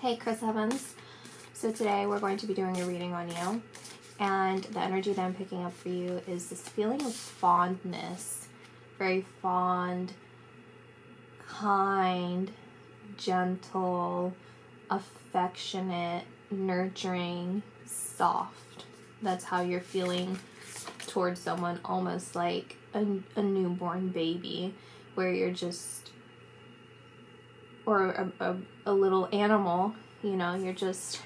Hey Chris Evans. So today we're going to be doing a reading on you, and the energy that I'm picking up for you is this feeling of fondness. Very fond, kind, gentle, affectionate, nurturing, soft. That's how you're feeling towards someone, almost like a newborn baby, where you're just, or a little animal, you know, you're just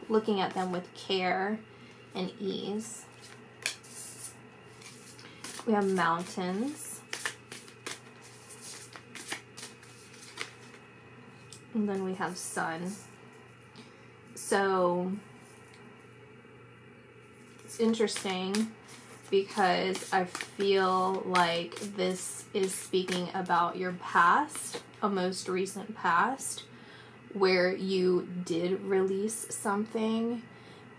looking at them with care and ease. We have mountains. And then we have sun. So it's interesting because I feel like this is speaking about your past, a most recent past, where you did release something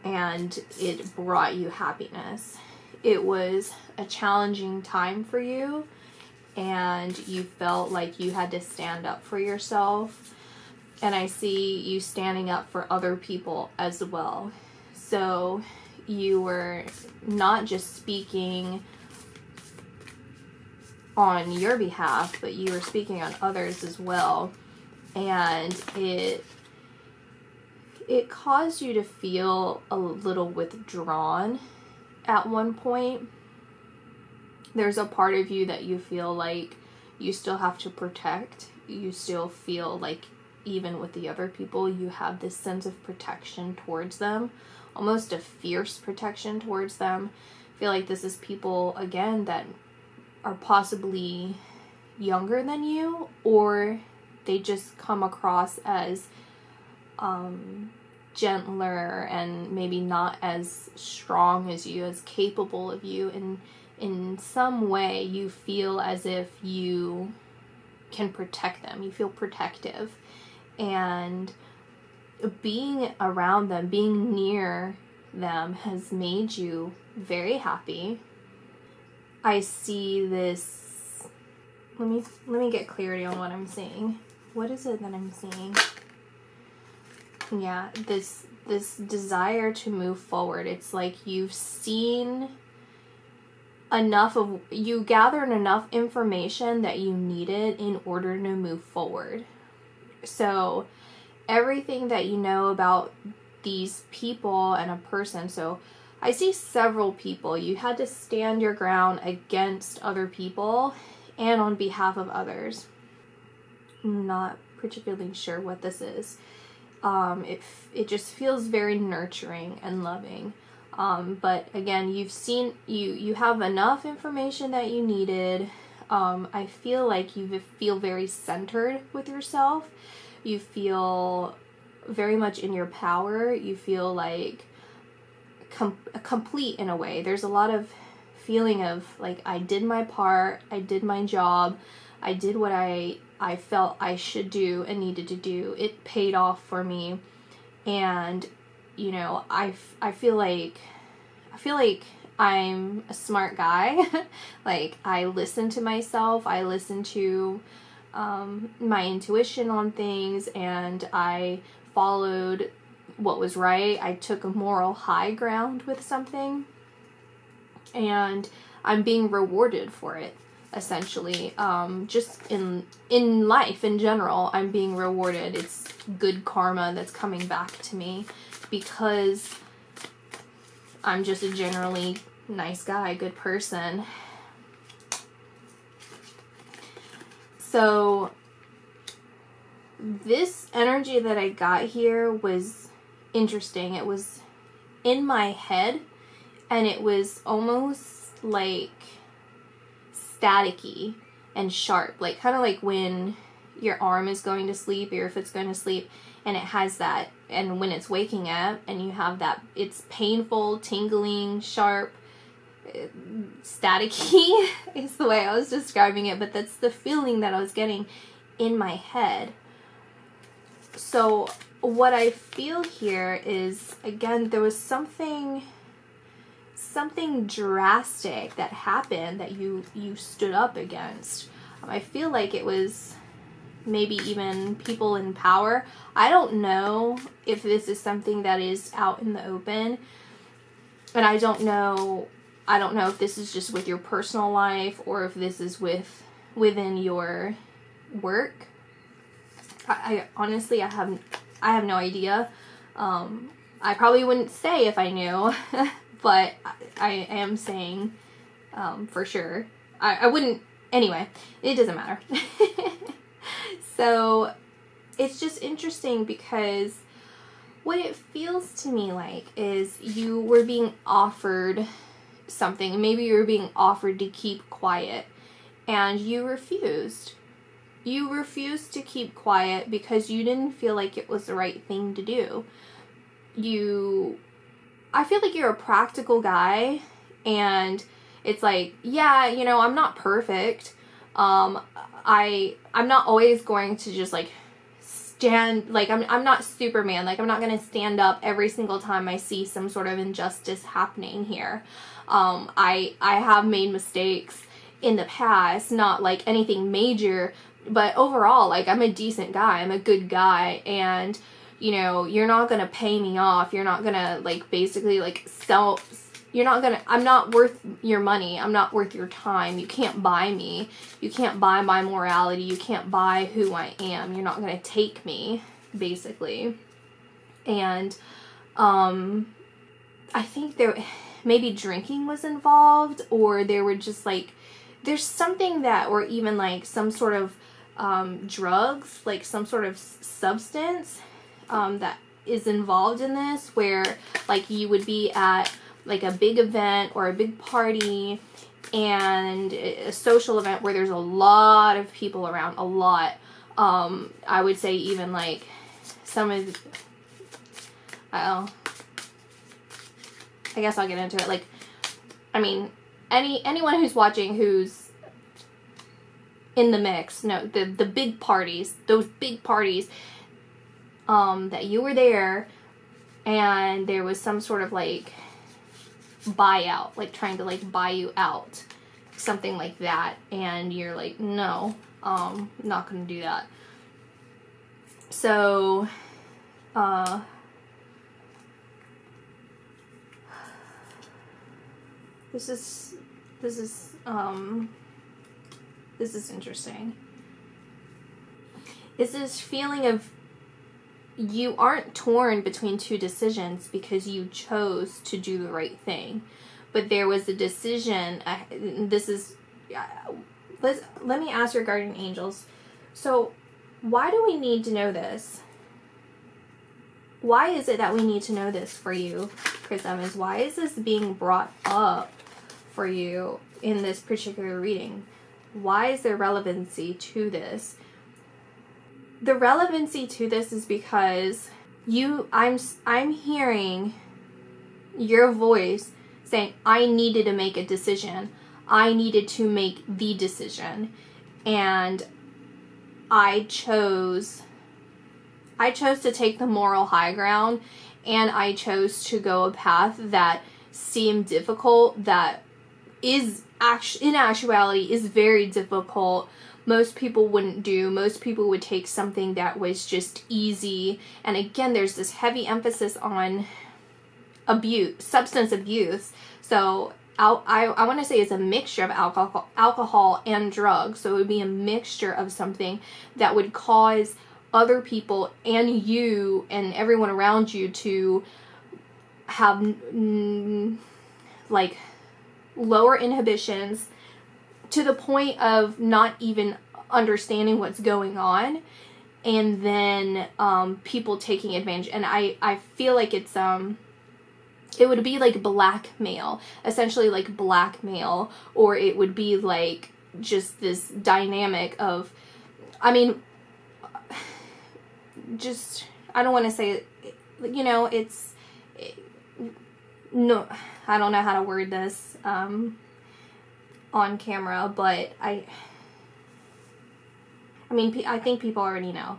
and it brought you happiness. It was a challenging time for you and you felt like you had to stand up for yourself. And I see you standing up for other people as well. So you were not just speaking on your behalf, but you were speaking on others as well. And it caused you to feel a little withdrawn at one point. There's a part of you that you feel like you still have to protect. You still feel like even with the other people, you have this sense of protection towards them, almost a fierce protection towards them. I feel like this is people, again, that are possibly younger than you, or they just come across as gentler and maybe not as strong as you, as capable of you. And in some way, you feel as if you can protect them. You feel protective. And being around them, being near them has made you very happy. I see this. Let me get clarity on what I'm seeing. What is it that I'm seeing? Yeah, this desire to move forward. It's like you've seen enough of, you gathered enough information that you needed in order to move forward. So everything that you know about these people and a person, so I see several people. You had to stand your ground against other people and on behalf of others. I'm not particularly sure what this is. It just feels very nurturing and loving. But again, you have enough information that you needed. I feel like you feel very centered with yourself. You feel very much in your power. You feel like complete in a way. There's a lot of feeling of like, I did my part, I did my job, I did what I felt I should do and needed to do. It paid off for me. And you know, I feel like I'm a smart guy. Like, I listen to myself, I listen to my intuition on things, and I followed what was right. I took a moral high ground with something, and I'm being rewarded for it, essentially. Just in life in general, I'm being rewarded. It's good karma that's coming back to me because I'm just a generally nice guy, good person. So this energy that I got here was interesting. It was in my head, and it was almost like staticky and sharp, like kind of like when your arm is going to sleep or your foot's going to sleep, and it has that, and when it's waking up and you have that, it's painful, tingling, sharp, staticky is the way I was describing it, but that's the feeling that I was getting in my head. So what I feel here is, again, there was something drastic that happened that you stood up against. I feel like it was maybe even people in power. I don't know if this is something that is out in the open, and I don't know if this is just with your personal life or if this is within your work. I honestly, I have no idea. I probably wouldn't say if I knew, but I am saying for sure. I wouldn't, anyway, it doesn't matter. So it's just interesting because what it feels to me like is you were being offered something. Maybe you were being offered to keep quiet and you refused. You refused to keep quiet because you didn't feel like it was the right thing to do. I feel like you're a practical guy, and it's like, yeah, you know, I'm not perfect. I'm not always going to just like stand, like I'm not Superman. Like I'm not going to stand up every single time I see some sort of injustice happening here. I have made mistakes in the past, not like anything major, but overall, like I'm a decent guy. I'm a good guy, and you know, you're not going to pay me off. You're not going to like basically like I'm not worth your money. I'm not worth your time. You can't buy me. You can't buy my morality. You can't buy who I am. You're not going to take me, basically. And I think maybe drinking was involved, or there were just like, there's something that, or even like some sort of drugs, like some sort of substance that is involved in this, where like you would be at like a big event or a big party and a social event where there's a lot of people around, a lot. I would say even like some of, I guess I'll get into it. Like, I mean, anyone who's watching who's in the mix, no, the big parties, those big parties, that you were there and there was some sort of like buyout, like trying to like buy you out, something like that, and you're like, no, not gonna do that. So this is interesting. Is this feeling of you aren't torn between two decisions because you chose to do the right thing, but there was a decision. Let me ask your guardian angels. So why do we need to know this? Why is it that we need to know this for you, Chris Evans? Why is this being brought up for you in this particular reading? Why is there relevancy to this? The relevancy to this is because I'm hearing your voice saying, I needed to make a decision. I needed to make the decision. And I chose to take the moral high ground, and I chose to go a path that seemed difficult, that is in actuality is very difficult. Most people wouldn't do. Most people would take something that was just easy. And again, there's this heavy emphasis on substance abuse. So I want to say it's a mixture of alcohol and drugs. So it would be a mixture of something that would cause other people and you and everyone around you to have like lower inhibitions, to the point of not even understanding what's going on, and then people taking advantage. And I feel like it's it would be like blackmail, essentially, like blackmail, or it would be like just this dynamic of, I mean, just, I don't want to say, you know, no, I don't know how to word this on camera, but I mean, I think people already know.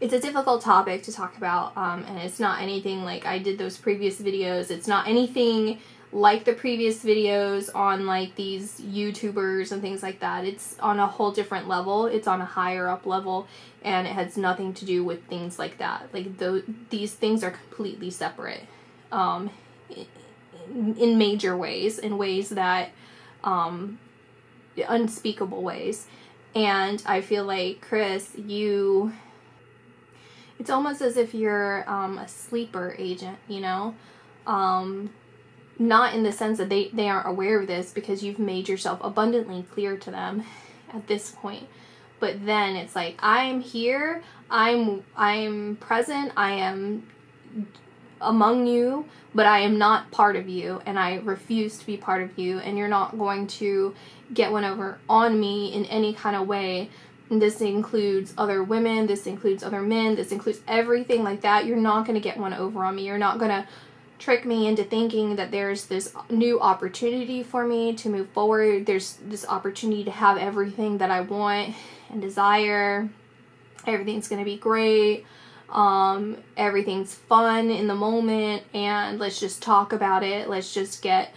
It's a difficult topic to talk about, and it's not anything like I did those previous videos. It's not anything like the previous videos on like these YouTubers and things like that. It's on a whole different level. It's on a higher up level, and it has nothing to do with things like that. Like these things are completely separate, in major ways, in ways that, unspeakable ways. And I feel like, Chris, it's almost as if you're a sleeper agent, you know? Not in the sense that they aren't aware of this, because you've made yourself abundantly clear to them at this point. But then it's like, I'm here, I'm present, I am among you, but I am not part of you, and I refuse to be part of you, and you're not going to get one over on me in any kind of way. And this includes other women, this includes other men, this includes everything like that. You're not going to get one over on me. You're not going to trick me into thinking that there's this new opportunity for me to move forward. There's this opportunity to have everything that I want and desire. Everything's going to be great. Everything's fun in the moment, and let's just talk about it. Let's just get,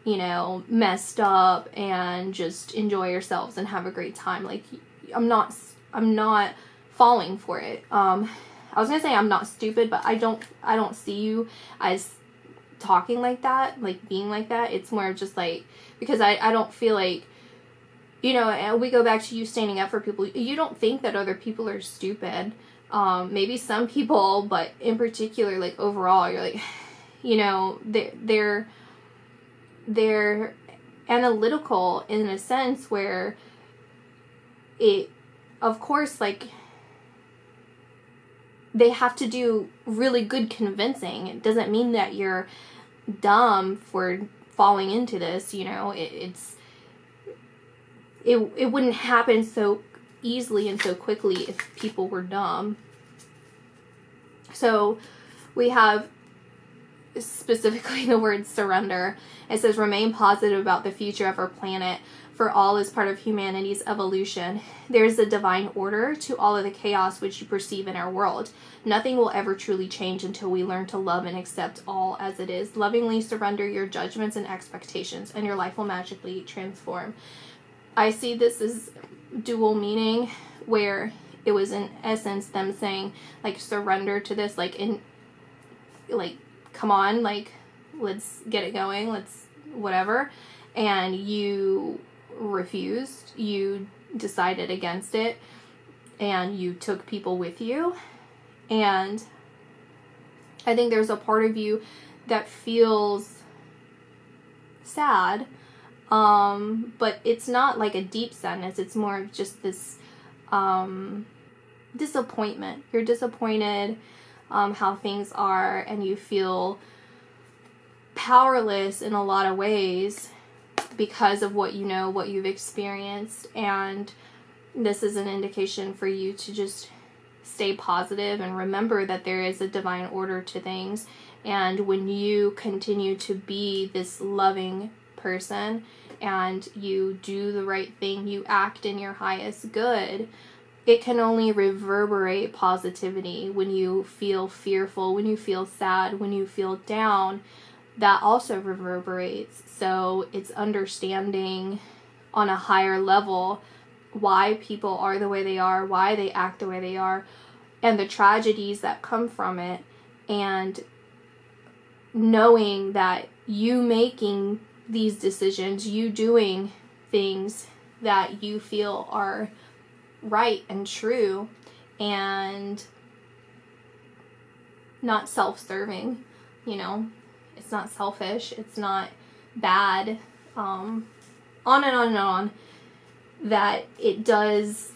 you know, messed up and just enjoy yourselves and have a great time. Like, I'm not falling for it. I was gonna say I'm not stupid, but I don't see you as talking like that, like being like that. It's more of just like, because I don't feel like, you know, and we go back to you standing up for people. You don't think that other people are stupid. Maybe some people, but in particular, like overall, you're like, you know, they're analytical in a sense where it, of course, like, they have to do really good convincing. It doesn't mean that you're dumb for falling into this, you know. It wouldn't happen so easily and so quickly if people were dumb. So we have specifically the word surrender. It says, remain positive about the future of our planet, for all is part of humanity's evolution. There is a divine order to all of the chaos which you perceive in our world. Nothing will ever truly change until we learn to love and accept all as it is. Lovingly surrender your judgments and expectations, and your life will magically transform. I see this as dual meaning, where it was in essence them saying, like, surrender to this, like, in, like, come on, like, let's get it going, let's whatever. And you refused, you decided against it, and you took people with you. And I think there's a part of you that feels sad, but it's not like a deep sadness. It's more of just this disappointment. You're disappointed how things are, and you feel powerless in a lot of ways because of what you know, what you've experienced. And this is an indication for you to just stay positive and remember that there is a divine order to things. And when you continue to be this loving person and you do the right thing, you act in your highest good, it can only reverberate positivity. When you feel fearful, when you feel sad, when you feel down, that also reverberates. So it's understanding on a higher level why people are the way they are, why they act the way they are, and the tragedies that come from it, and knowing that you making these decisions, you doing things that you feel are right and true and not self-serving, you know, it's not selfish, it's not bad, on and on and on, that it does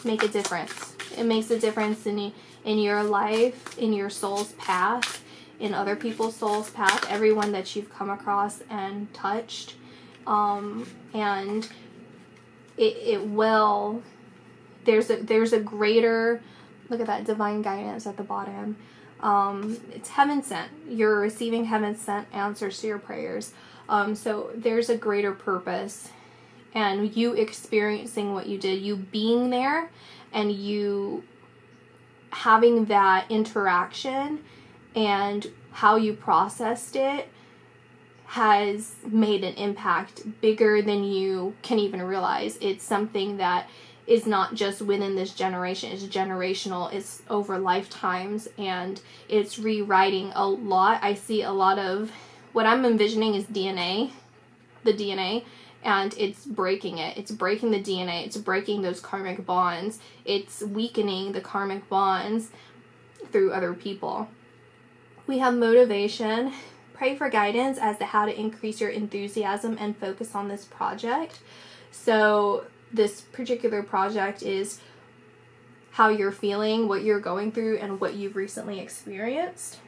make a difference. It makes a difference in your life, in your soul's path, in other people's soul's path, everyone that you've come across and touched, and it will, there's a greater, look at that divine guidance at the bottom. It's heaven sent. You're receiving heaven sent answers to your prayers. So there's a greater purpose, and you experiencing what you did, you being there, and you having that interaction, and how you processed it has made an impact bigger than you can even realize. It's something that is not just within this generation, it's generational, it's over lifetimes, and it's rewriting a lot. I see a lot of what I'm envisioning is DNA, the DNA, and it's breaking it. It's breaking the DNA, it's breaking those karmic bonds, it's weakening the karmic bonds through other people. We have motivation. Pray for guidance as to how to increase your enthusiasm and focus on this project. So this particular project is how you're feeling, what you're going through, and what you've recently experienced.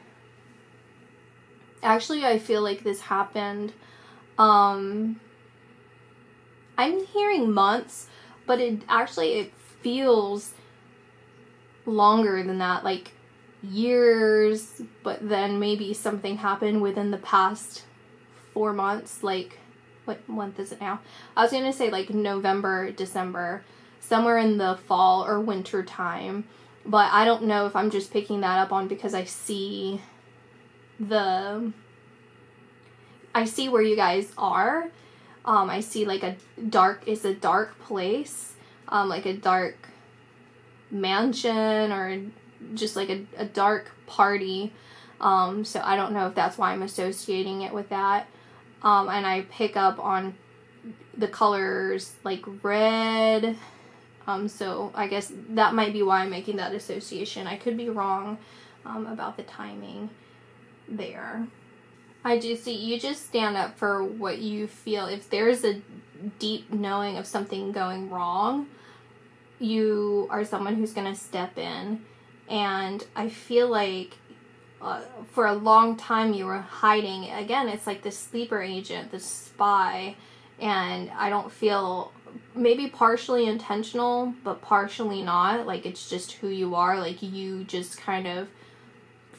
Actually, I feel like this happened, I'm hearing months, but it feels longer than that, like years, but then maybe something happened within the past 4 months. Like, what month is it now? I was gonna say like November, December, somewhere in the fall or winter time, but I don't know if I'm just picking that up on because I see where you guys are. I see like it's a dark place, like a dark mansion or just like a dark party. So I don't know if that's why I'm associating it with that. And I pick up on the colors like red. So I guess that might be why I'm making that association. I could be wrong about the timing there. I do see you just stand up for what you feel. If there's a deep knowing of something going wrong, you are someone who's going to step in. And I feel like for a long time you were hiding. Again, it's like the sleeper agent, the spy. And I don't feel, maybe partially intentional, but partially not. Like, it's just who you are. Like, you just kind of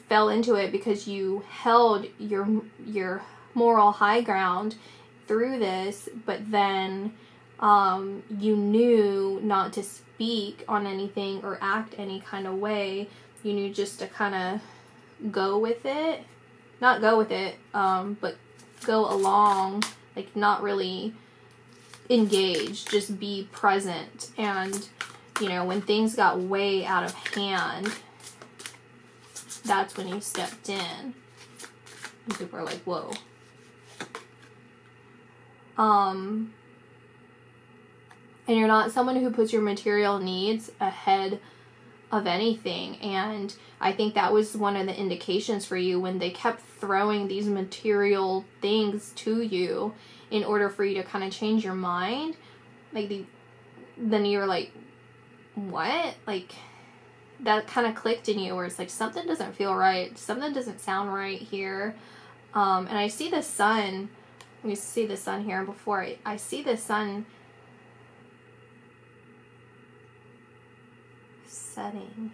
fell into it because you held your moral high ground through this, but then you knew not to speak on anything or act any kind of way. You knew just to kind of go with it. Not go with it, but go along, like not really engage, just be present. And, you know, when things got way out of hand, that's when you stepped in. And people are like, whoa. And you're not someone who puts your material needs ahead of anything. And I think that was one of the indications for you when they kept throwing these material things to you in order for you to kind of change your mind. Like, then you're like, what? Like, that kind of clicked in you where it's like, something doesn't feel right. Something doesn't sound right here. And I see the sun. You see the sun here before. I see the sun setting.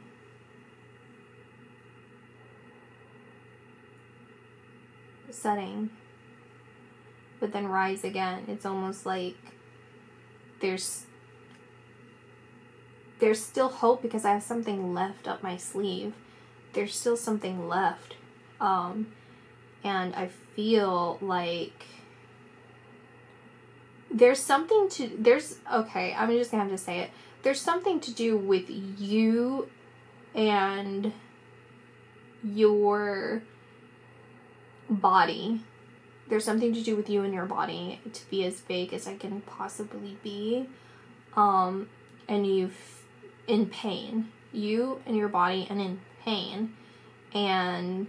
But then rise again. It's almost like there's still hope because I have something left up my sleeve. There's still something left. And I feel like there's something to, okay, I'm just gonna have to say it. There's something to do with you and your body. There's something to do with you and your body, to be as vague as I can possibly be. And in pain. You and your body and in pain. And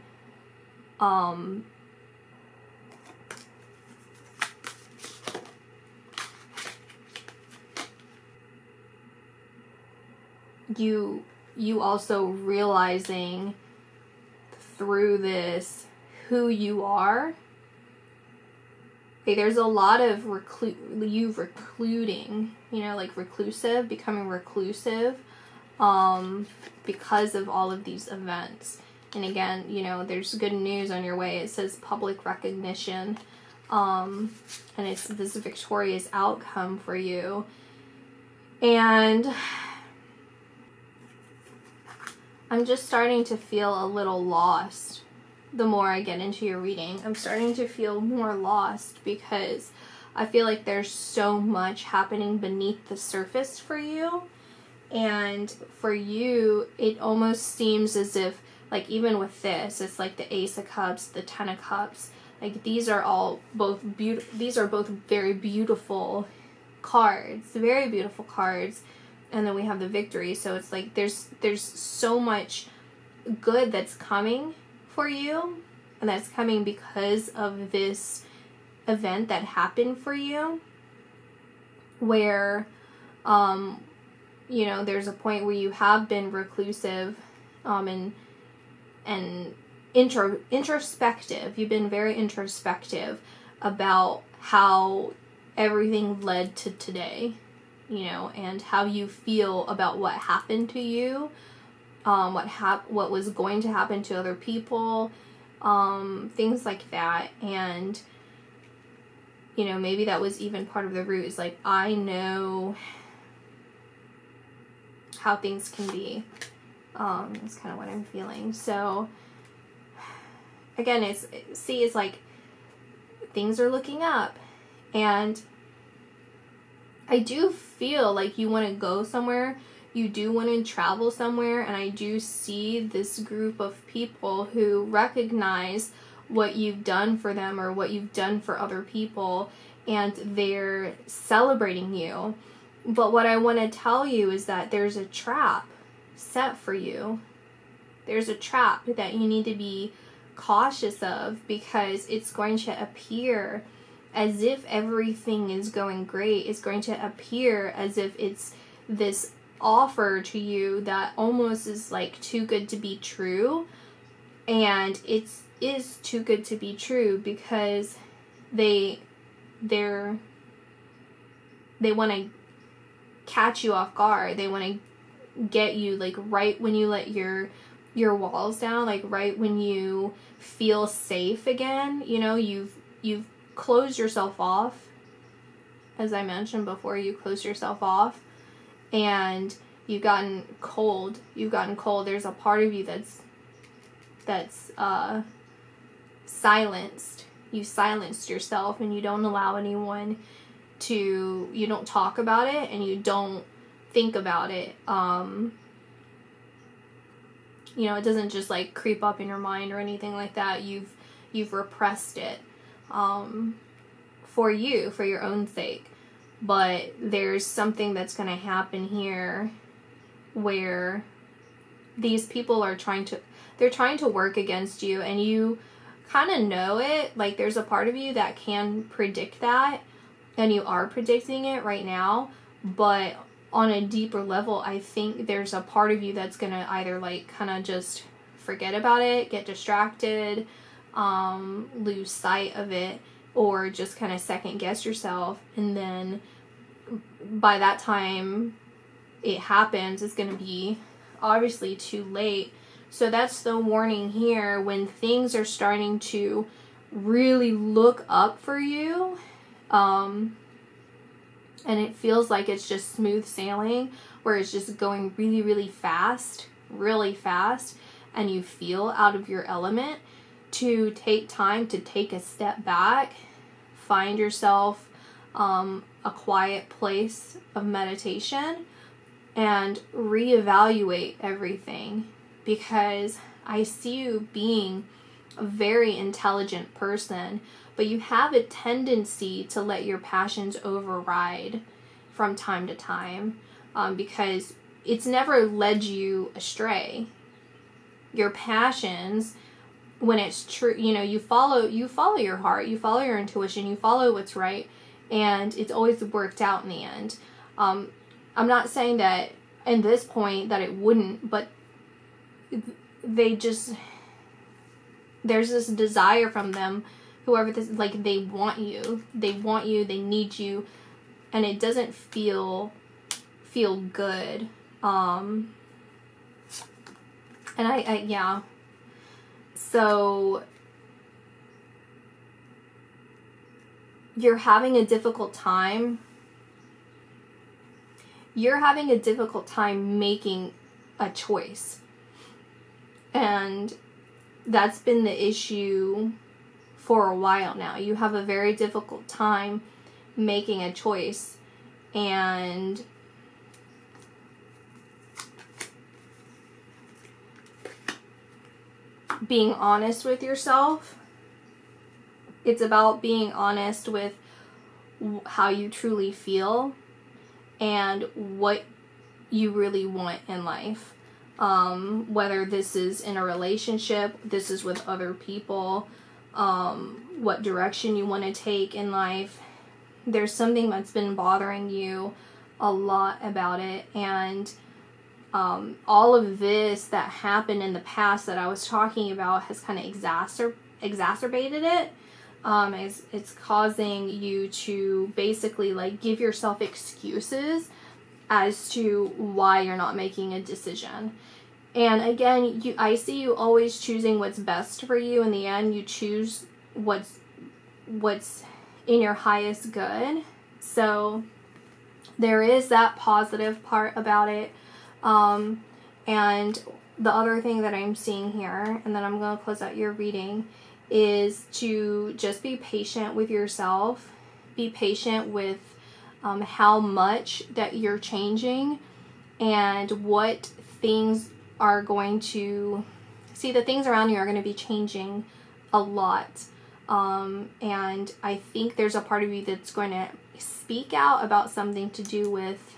you also realizing through this who you are. Okay, there's a lot of recluding, you know, like reclusive, becoming reclusive, because of all of these events. And again, you know, there's good news on your way. It says public recognition, and it's this victorious outcome for you. And I'm just starting to feel a little lost the more I get into your reading, I'm starting to feel more lost, because I feel like there's so much happening beneath the surface for you. And for you, it almost seems as if, like, even with this, it's like the Ace of Cups, the Ten of Cups. Like, these are both very beautiful cards, very beautiful cards. And then we have the Victory. So it's like there's so much good that's coming for you, and that's coming because of this event that happened for you, where you know, there's a point where you have been reclusive and introspective. You've been very introspective about how everything led to today, you know, and how you feel about what happened to you, what was going to happen to other people, things like that. And, you know, maybe that was even part of the root, is like, I know how things can be. That's kind of what I'm feeling. So again, it's like things are looking up, and I do feel like you want to go somewhere. You do want to travel somewhere, and I do see this group of people who recognize what you've done for them or what you've done for other people, and they're celebrating you. But what I want to tell you is that there's a trap set for you. There's a trap that you need to be cautious of, because it's going to appear as if everything is going great. It's going to appear as if it's this offer to you that almost is like too good to be true. And it is too good to be true, because they want to catch you off guard. They want to get you, like, right when you let your walls down, like right when you feel safe again. You know, you've closed yourself off. As I mentioned before, you closed yourself off, and you've gotten cold. There's a part of you that's silenced. You silenced yourself, and you don't allow anyone to, you don't talk about it, and you don't think about it. You know, it doesn't just like creep up in your mind or anything like that. You've repressed it for your own sake. But there's something that's going to happen here where these people are trying to work against you, and you kind of know it. Like, there's a part of you that can predict that, and you are predicting it right now. But on a deeper level, I think there's a part of you that's going to either like kind of just forget about it, get distracted, lose sight of it, or just kind of second guess yourself. And then by that time it happens, it's going to be obviously too late. So that's the warning here. When things are starting to really look up for you, and it feels like it's just smooth sailing, where it's just going really, really fast, and you feel out of your element, to take time to take a step back, find yourself a quiet place of meditation, and reevaluate everything. Because I see you being a very intelligent person, but you have a tendency to let your passions override from time to time, because it's never led you astray. Your passions, when it's true, you know, you follow your heart, you follow your intuition, you follow what's right, and it's always worked out in the end. I'm not saying that in this point that it wouldn't, but there's this desire from them, whoever this, like, they want you, they need you, and it doesn't feel good. And I yeah. So you're having a difficult time. You're having a difficult time making a choice. And that's been the issue for a while now. You have a very difficult time making a choice and being honest with yourself. It's about being honest with how you truly feel and what you really want in life. Whether this is in a relationship, this is with other people, what direction you want to take in life. There's something that's been bothering you a lot about it, and all of this that happened in the past that I was talking about has kind of exacerbated it. It's causing you to basically like give yourself excuses as to why you're not making a decision. And again, I see you always choosing what's best for you. In the end, you choose what's in your highest good. So there is that positive part about it. And the other thing that I'm seeing here, and then I'm going to close out your reading, is to just be patient with yourself. Be patient with how much that you're changing and what things are going to... See, the things around you are going to be changing a lot. And I think there's a part of you that's going to speak out about something to do with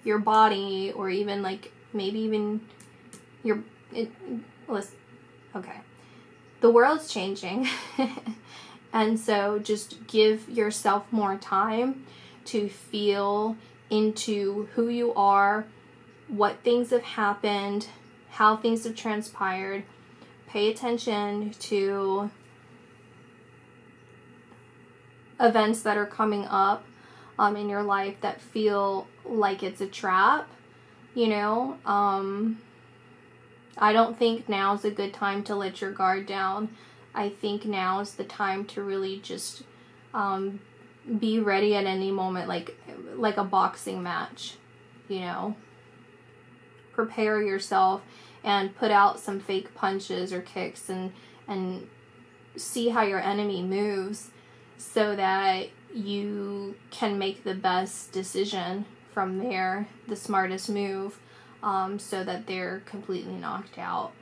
your body, or even like maybe even okay. The world's changing. And so just give yourself more time to feel into who you are, what things have happened, how things have transpired. Pay attention to events that are coming up in your life that feel like it's a trap, you know. I don't think now's a good time to let your guard down. I think now is the time to really just be ready at any moment, like a boxing match, you know. Prepare yourself and put out some fake punches or kicks and see how your enemy moves, so that you can make the best decision from there, the smartest move, so that they're completely knocked out.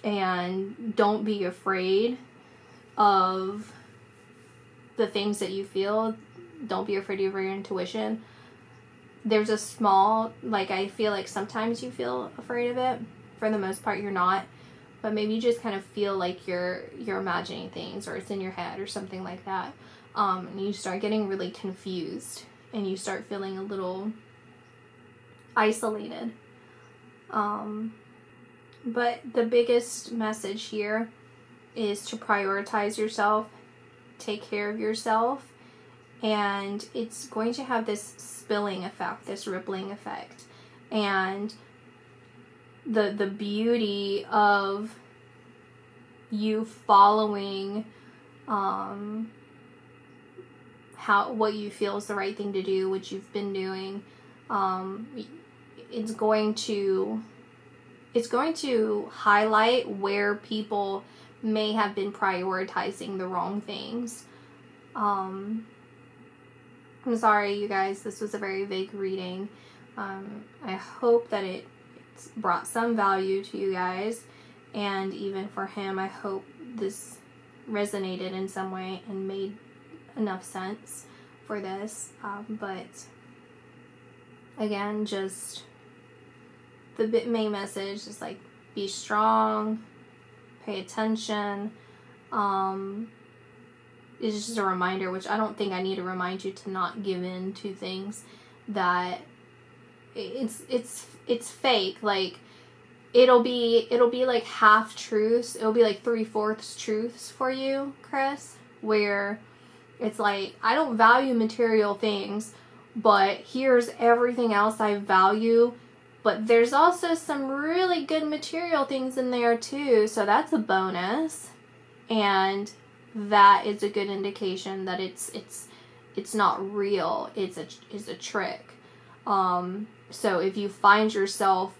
And don't be afraid of the things that you feel. Don't be afraid of your intuition. There's a small, like, I feel like sometimes you feel afraid of it. For the most part, you're not. But maybe you just kind of feel like you're imagining things, or it's in your head or something like that. And you start getting really confused, and you start feeling a little isolated. But the biggest message here is to prioritize yourself, take care of yourself, and it's going to have this spilling effect, this rippling effect. And the beauty of you following what you feel is the right thing to do, which you've been doing, it's going to highlight where people may have been prioritizing the wrong things. I'm sorry, you guys, this was a very vague reading. I hope that it's brought some value to you guys, and even for him, I hope this resonated in some way and made enough sense for this. But again, just the main message is like, be strong, pay attention. It's just a reminder, which I don't think I need to remind you, to not give in to things that it's fake. Like, it'll be like half truths. It'll be like 3/4 truths for you, Chris, where it's like, I don't value material things, but here's everything else I value. But there's also some really good material things in there too, so that's a bonus. And that is a good indication that it's not real. It's a trick. So if you find yourself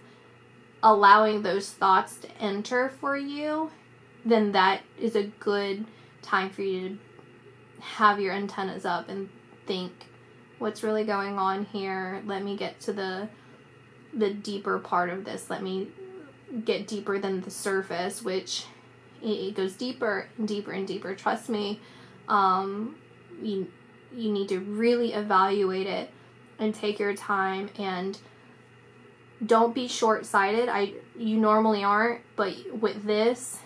allowing those thoughts to enter for you, then that is a good time for you to have your antennas up and think, what's really going on here? Let me get to the deeper part of this. Let me get deeper than the surface, which it goes deeper and deeper and deeper. Trust me. You need to really evaluate it and take your time, and don't be short-sighted. You normally aren't, but with this,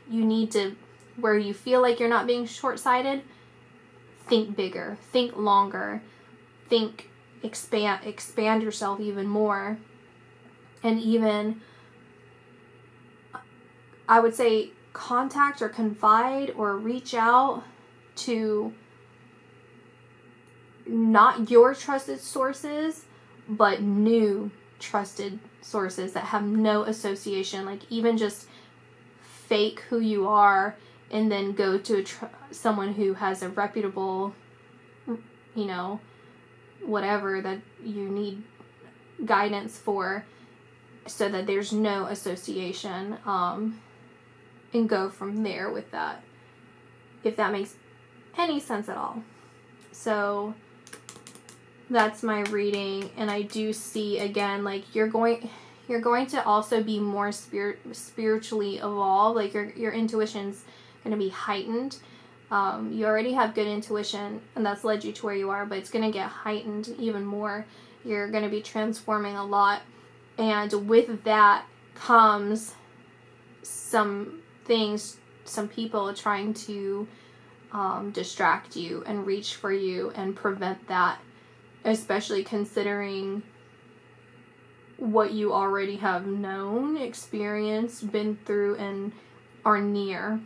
you need to, where you feel like you're not being short-sighted, think bigger, think longer, think, expand yourself even more. And even, I would say, contact or confide or reach out to not your trusted sources, but new trusted sources that have no association. Like, even just fake who you are and then go to someone who has a reputable, you know, whatever that you need guidance for, so that there's no association, and go from there with that, if that makes any sense at all. So that's my reading, and I do see, again, like, you're going to also be more spiritually evolved. Like, your intuition's going to be heightened. You already have good intuition, and that's led you to where you are, but it's going to get heightened even more. You're going to be transforming a lot, and with that comes some things, some people trying to distract you and reach for you and prevent that, especially considering what you already have known, experienced, been through, and are near.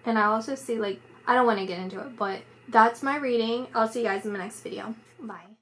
And I also see, like, I don't want to get into it, but that's my reading. I'll see you guys in the next video. Bye.